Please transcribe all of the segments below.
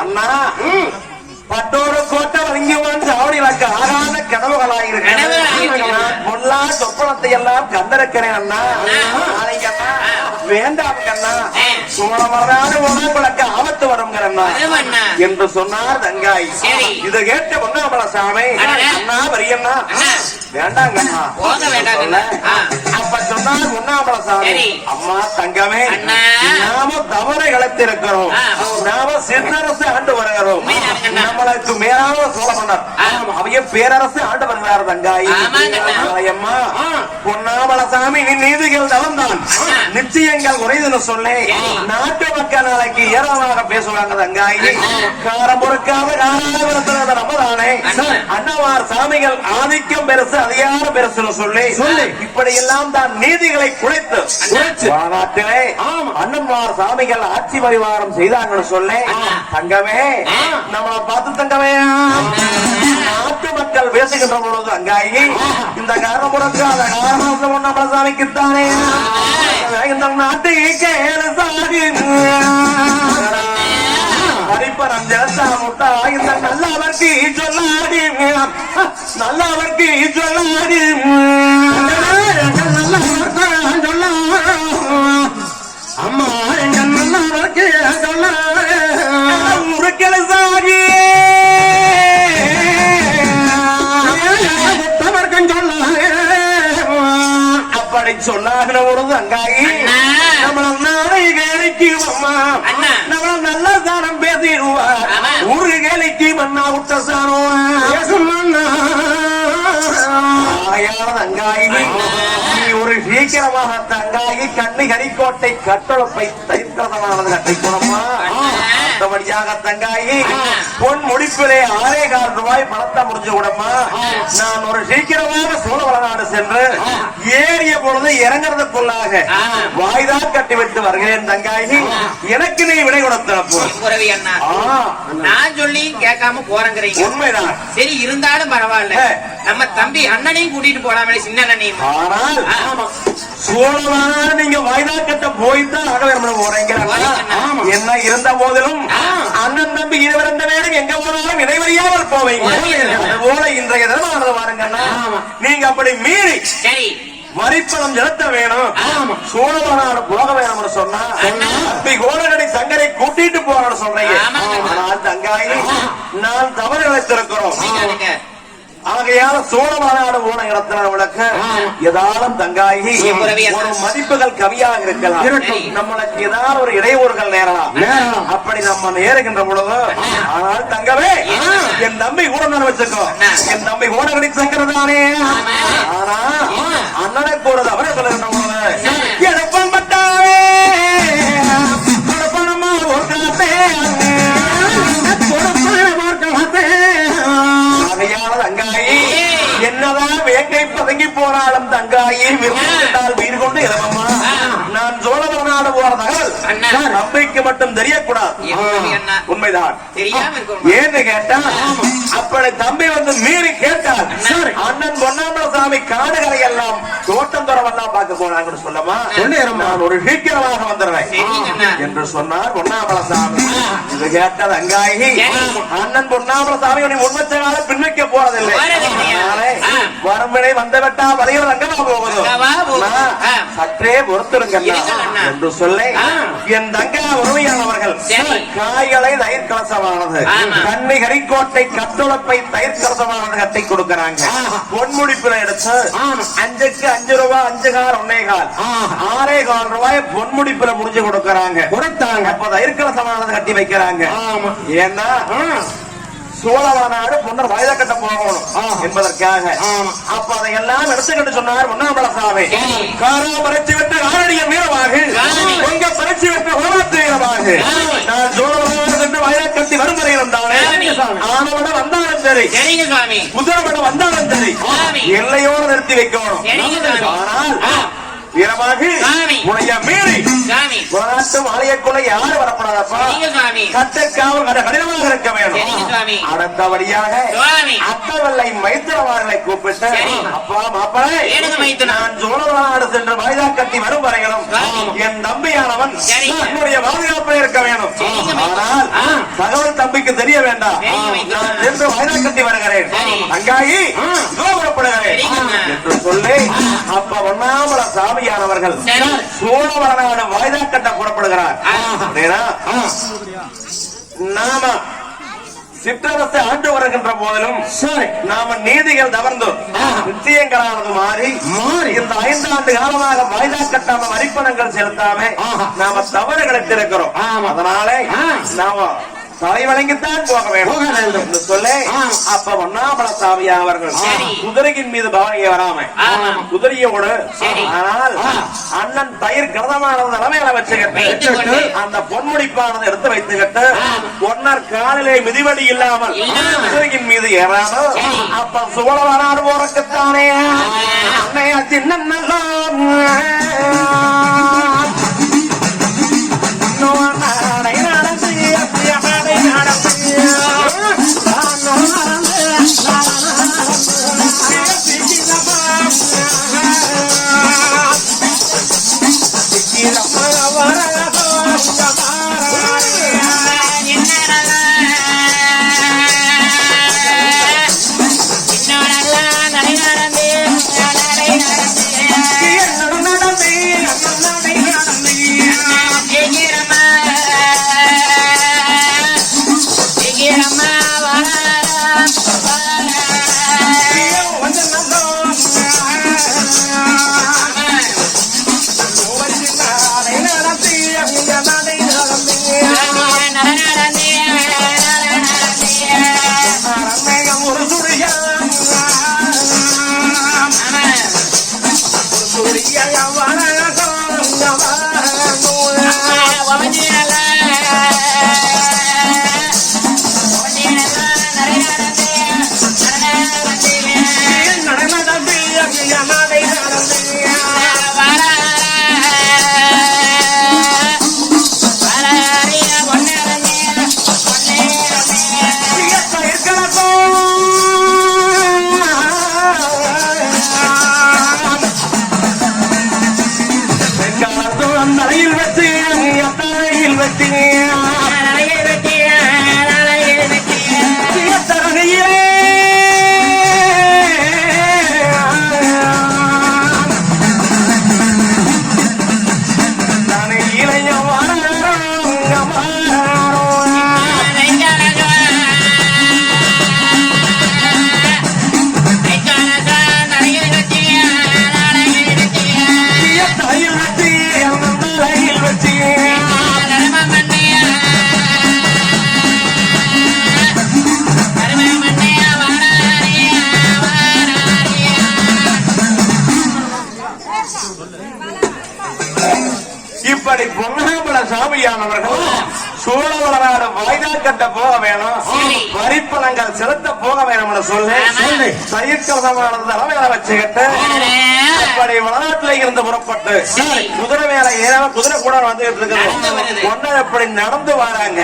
அண்ணா பட்டோடு கோட்டை வழங்கி வந்து அவர்களுக்கு ஆகாத கனவுகளாயிருக்கிறேன். பொல்லா சொப்பனத்தை எல்லாம் கண்டிருக்கிறேன் அண்ணா. நாளைக்கு அண்ணா வேண்டாம் கண்ணா, சோழமரான உணவுகளுக்கு ஆபத்து வரும் என்று சொன்னார் தங்காய். இதை கேட்ட பொன்னாமலசாமி அண்ணா வரியண்ணா வேண்டாங்க அண்ணா அப்ப சொன்னார் பொன்னாமலசாமி, அம்மா தங்கமே நாம தவறை இழத்திருக்கிறோம், நாம சிற்றரசு ஆண்டு வருகிறோம், நம்மளுக்கு மேலான சோழ மன்னர் அவைய பேரரசு ஆண்டு வருகிறார் தங்காய். அம்மா பொன்னாமலசாமி நீ நீதிகள் தவந்தான், நிச்சயங்கள் குறைதுன்னு சொல்லி நாட்டு மக்கள் நாளைக்கு ஏராளமாக பேசுவாங்க தங்காய். காரம் பொறுக்காத காராபுரத்தில் நம்மதானே அண்ணவார் சாமிகள் ஆதிக்கம் பெருசு அதிகார பெருசுன்னு சொல்லி இப்படி எல்லாம் தான் நீதிகளை குறைத்து நாட்டிலே அண்ணன்மார் சாமிகள் ஆட்சி பரிவாரம் செய்தாங்கன்னு சொல்லி தங்கமே நம்மளை பார்த்து தங்கமே நாட்டு மக்கள் பேசுகின்ற பொழுது அங்காயி இந்த காரம் பொறுக்காத காரணம் நம்ம சாமிக்குத்தானே இந்த நாட்டு கேளு சாதி ஹரிப்பரம் ஜலசா முட்டா இந்த நல்லவர்க்கு சொல்லாடி நல்லவர்க்கு சொல்லாடி சொல்ல அம்மா எங்க நல்லவர்க்கு சொல்ல முறுக்கல சாடி அப்படி சொன்னாங்க பொழுது அங்காயி நம்மள நாளை வேலைக்கு அம்மா நம்மள நல்ல சாணம் பேசிடுவார், ஒரு வேலைக்கு மண்ணா விட்ட சாணம் அங்காயி ஒரு சீக்கிரமாக தங்காயி கண்ணி கரிக்கோட்டை கட்டளப்பை தைத்திரமானது கட்டிக்கணுமா. அடுத்தபடியாக தங்காயி பொன் முடிப்பிலே 6.25 ரூபாய் பணத்தை முடிஞ்சு விடமா. நான் ஒரு சீக்கிரமாக சோழவளநாடு சென்று ஏறிய பொழுது இறங்குறதுக்குள்ளாக வாய்தா கட்டிவிட்டு வருகிறேன் தங்காயி, எனக்கு நீ விடை கொடுத்த நான் சொல்லி கேட்காம போறேங்கிறீங்க. உண்மைதான். சரி இருந்தாலும் பரவாயில்ல, நம்ம தம்பி அண்ணனையும் கூட்டிட்டு போலாமே சின்ன அண்ணனையும். ஆனால் சோழவளநாடு நீங்க வாய்தா கட்ட போய்தான் ஆக போறீங்க. என்ன இருந்த போதிலும் அண்ணன் தம்பி இருவர் எந்த நேரம் எங்க போனாலும் இடைவெளியாமல் போவீங்க. அதுபோல இன்றைய தினமானது பாருங்கன்னா நீங்க அப்படி மீறி சரி வரிப்பணம் செலுத்த வேணும், சோழவளநாடு போக வேணும்னு சொன்னா தம்பி கோலகடி சங்கரை கூட்டிட்டு போறோம்னு சொல்றீங்க. ஆனால் தங்காயி நான் தவறு இழைத்திருக்கிறோம். ஆகையால சோழவளநாடு போன இடத்துல விளக்க ஏதாலும் தங்காயி ஒரு மதிப்புகள் கம்மியாக இருக்கலாம், நம்மளுக்கு ஏதாவது ஒரு இடையூறுகள் நேரலாம். அப்படி நம்ம நேருகின்ற பொழுது ஆனால் தங்கவே என் தம்பி கூட நான் வச்சுக்கோ, என் தம்பி கூட கிடைச்சிருக்கிறதானே. ஆனா அண்ணனுக்கு ஒரு தவறு சொல்லுகின்ற பொழுது எடுப்பன் பட்டாவே கொடுப்பனமா ஒரு காத்தே தங்காயி என்னதான் வேங்கை பதங்கி போனாலும் தங்காயி விரும்பினால் வீடு கொண்டு இறங்கம்மா. நான் சோழவளநாடு போற தகவல் தம்பிக்கு மட்டும் தெரியக்கூடாது. உண்மைதான். ஏன்னு கேட்டா அப்படி தம்பி வந்து மீறி கேட்டால் அண்ணன் பொன்னாமலசாமி காடுகளை எல்லாம் தோட்டம் தரவெல்லாம் பார்க்க போனாங்கன்னு சொல்லமா, நான் ஒரு சீக்கிரமாக வந்துடுறேன் என்று சொன்னார் பொன்னாமலசாமி. இது கேட்டது அங்காயி அண்ணன் பொன்னாமலசாமி முன்வச்ச கால பின்வைக்க போறதில்லை, வரம்பினை வந்துவிட்டா வரையில் அங்கமா போகுது, சற்றே பொறுத்திருங்க என்று சொல்லி என் தங்கா உரிமையானவர்கள் காய்களை தயிர் கலசமானது கண்ணி கரிக்கோட்டை கட்டுளப்பை தயிர் கலசமானது கட்டி கொடுக்கிறாங்க. பொன்முடிப்புல எடுத்து 5க்கு 5 ரூபாய் 5 கால் 1 கால் 6.25 ரூபாய் பொன்முடிப்புல முடிஞ்சு கொடுக்கறாங்க. அப்ப தயிர் கலசமானது கட்டி வைக்கிறாங்க. ஏன்னா சோழவளநாடு பொன்னர் வாய்தா கட்ட போகணும் என்பதற்காக. அப்ப அதையெல்லாம் எடுத்துக்கிட்டு சொன்னார் பொன்னாமலசாமி. காரம் பறிச்சு விட்ட காரணியம் வீரமாக, பொங்க பறிச்சு விட்ட ஓரத்து வீரமாக, நான் சோழவளநாடு என்று வாய்தா கட்டி வரும் வரை இருந்தானே. ஆனவன வந்தாலும் சரி, குதிரவன வந்தாலும் சரி, எல்லையோடு நிறுத்தி வைக்கணும். ஆனால் வீரமாக உடைய மீறி ஆலயக்குள்ள யாரும் வரப்படாதப்பா, கட்டக்காவல் கடினமாக இருக்க வேண்டும். அடுத்தபடியாக அத்தவல்லை மைத்திரவார்களை கூப்பிட்டு அப்பா மாப்பிளை நான் சோழநாடு சென்று வாய்தா கட்டி வரும் வரைகளும் என் தம்பியானவன் என்னுடைய பாதுகாப்பில் இருக்க வேணும். ஆனால் தகவல் தம்பிக்கு தெரிய வேண்டாம். நான் சென்று வாய்தா கட்டி வருகிறேன், அங்காயி புறப்படுகிறேன் என்று சொல்லி அப்ப ஒன்னாமல சாமியானவர்கள் சோழவரநாடு வாய்தா கட்ட புறப்படுகிறார். நாம சிற்றரசை ஆண்டு வருகின்ற போதிலும் நாம நீதிகள் தவறுந்து நிச்சயங்களானது மாறி இந்த 5 ஆண்டு காலமாக வாய்தா கட்டாம வரிப்பணங்கள் செலுத்தாம நாம தவறு கிடைத்திருக்கிறோம். அதனால நாம தலை வழங்கித்தான் போக வேண்டும் என்று சொல்லி அப்ப ஒன்னாமல சாமியா அவர்கள் குதிரையின் மீது பவனியை வராம குதிரையோடு ஆனால் அண்ணன் தயிர் கிரதமானது தலைமையில வச்சுக்கிட்டு அந்த பொன்முடிப்பானது எடுத்து வைத்துக்கிட்டு பொன்னர் காலிலே மிதிவடி இல்லாமல் குதிரையின் மீது ஏறாமல் அப்ப சோழவராடு போறக்குத்தானே அன்னையா சின்ன இப்படி பொன்னாமல சாமியானவர்கள் சோழவரநாடு வாய்தா கட்ட போக வேணும், வரிப்பணங்கள் செலுத்த போக வேணும்னு சொல்லி சயிர்கலமானது தலைமையில வச்சுக்கிட்டு அப்படி வடநாட்டில இருந்து புறப்பட்டு குதிரை மேல ஏற குதிரை கூட வந்துகிட்டு இருக்கிறது ஒன்னு அப்படி நடந்து வராங்க.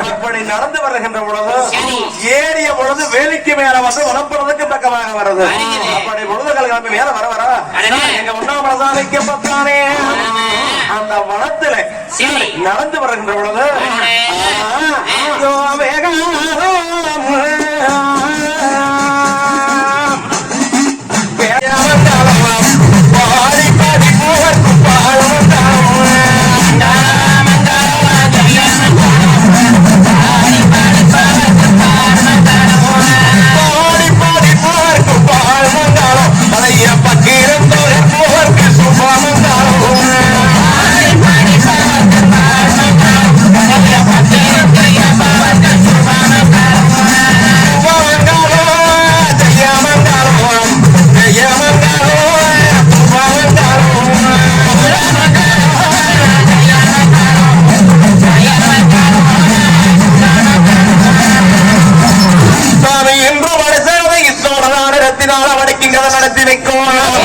அப்படி நடந்து வருகின்ற பொழுது ஏறிய பொழுது வேலிக்கு மேல வந்து வளர்ப்பதற்கு பக்கமாக வருது. அப்படி பொழுதுகள் கிளம்பி மேல வர வர எங்க ஒன்னாமல சாமிக்கு பத்தானே அந்த வனத்துல நடந்து வருகின்ற பொழுது நடத்தி வைக்கும்